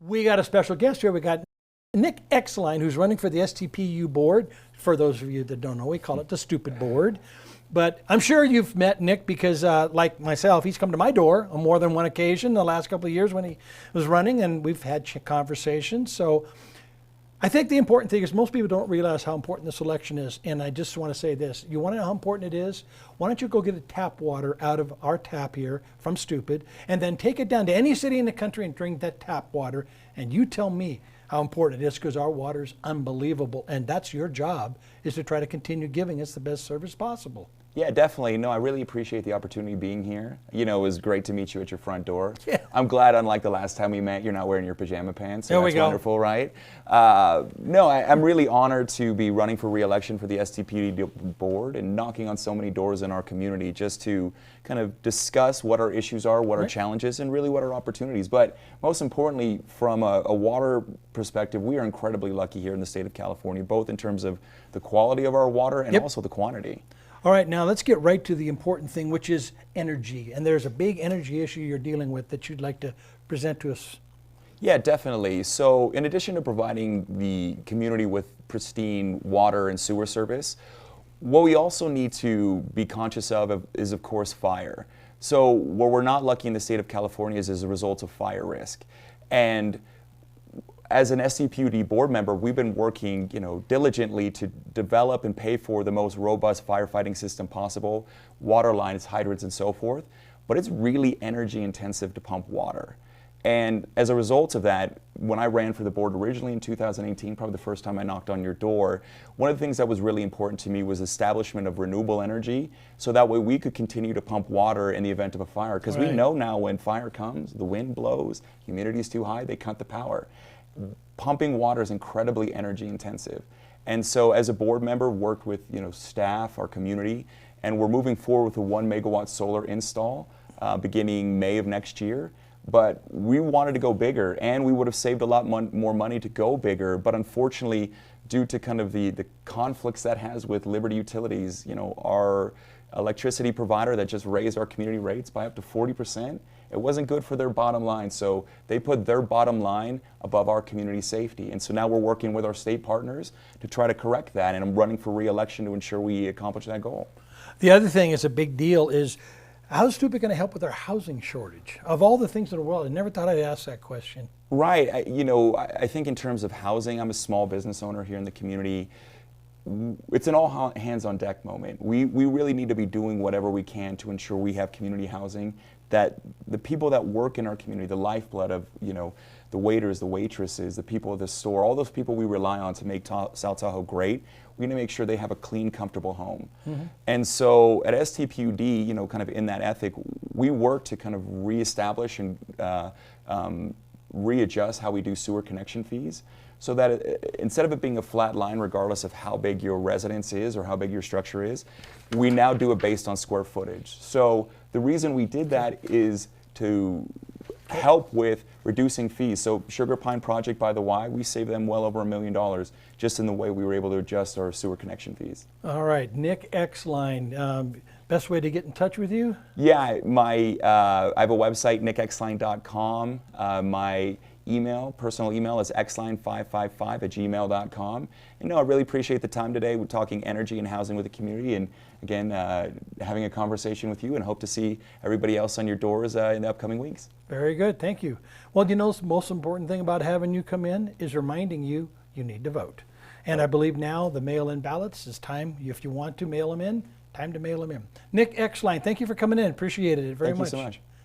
We got a special guest here. We got Nick Exline, who's running for the STPUD board. For those of you that don't know, we call it the stupid board. But I'm sure you've met Nick because, like myself, he's come to my door on more than one occasion the last couple of years when he was running, and we've had conversations. So I think the important thing is most people don't realize how important this election is. And I just want to say this. You want to know how important it is? Why don't you go get a tap water out of our tap here from STPUD and then take it down to any city in the country and drink that tap water. And you tell me how important it is, because our water is unbelievable. And that's your job, is to try to continue giving us the best service possible. Yeah, definitely. No, I really appreciate the opportunity of being here. You know, it was great to meet you at your front door. Yeah. I'm glad, unlike the last time we met, you're not wearing your pajama pants. So there we that's go. Wonderful, right? No, I'm really honored to be running for re-election for the STPUD board and knocking on so many doors in our community just to kind of discuss what our issues are, what our challenges, and really what our opportunities. But most importantly, from a water perspective, we are incredibly lucky here in the state of California, both in terms of the quality of our water and also the quantity. All right, now let's get right to the important thing, which is energy. And there's a big energy issue you're dealing with that you'd like to present to us. Yeah, definitely. So in addition to providing the community with pristine water and sewer service, what we also need to be conscious of is, of course, fire. So where we're not lucky in the state of California is as a result of fire risk. And as an STPUD board member, we've been working, diligently to develop and pay for the most robust firefighting system possible, water lines, hydrants, and so forth. But it's really energy intensive to pump water. And as a result of that, when I ran for the board originally in 2018, probably the first time I knocked on your door, one of the things that was really important to me was establishment of renewable energy, so that way we could continue to pump water in the event of a fire. Because we know now when fire comes, the wind blows, humidity is too high, they cut the power. Pumping water is incredibly energy intensive. And so as a board member, worked with staff, our community, and we're moving forward with a 1 megawatt solar install beginning May of next year. But we wanted to go bigger, and we would have saved a lot more money to go bigger. But unfortunately, due to kind of the conflicts that has with Liberty Utilities, our electricity provider that just raised our community rates by up to 40%, it wasn't good for their bottom line. So they put their bottom line above our community safety. And so now we're working with our state partners to try to correct that. And I'm running for re-election to ensure we accomplish that goal. The other thing is a big deal is, how's STPUD going to help with our housing shortage? Of all the things in the world, I never thought I'd ask that question. Right. I think in terms of housing, I'm a small business owner here in the community. It's an all hands on deck moment. We really need to be doing whatever we can to ensure we have community housing, that the people that work in our community, the lifeblood of, the waiters, the waitresses, the people at the store, all those people we rely on to make South Tahoe great, we need to make sure they have a clean, comfortable home. And so at STPUD, kind of in that ethic, we work to kind of reestablish and readjust how we do sewer connection fees, so that instead of it being a flat line regardless of how big your residence is or how big your structure is, we now do it based on square footage. So the reason we did that is to help with reducing fees. So Sugar Pine Project by the Y, we saved them well over $1 million just in the way we were able to adjust our sewer connection fees. All right, Nick Exline, best way to get in touch with you? Yeah, I have a website, nickexline.com. My personal email is exline555@gmail.com. And I really appreciate the time today. We're talking energy and housing with the community, and again, having a conversation with you, and hope to see everybody else on your doors in the upcoming weeks. Very good, thank you. Well, the most important thing about having you come in is reminding you need to vote. And I believe now the mail-in ballots is time, if you want to mail them in, time to mail them in. Nick Exline, thank you for coming in. Appreciated it very much. Thank you so much.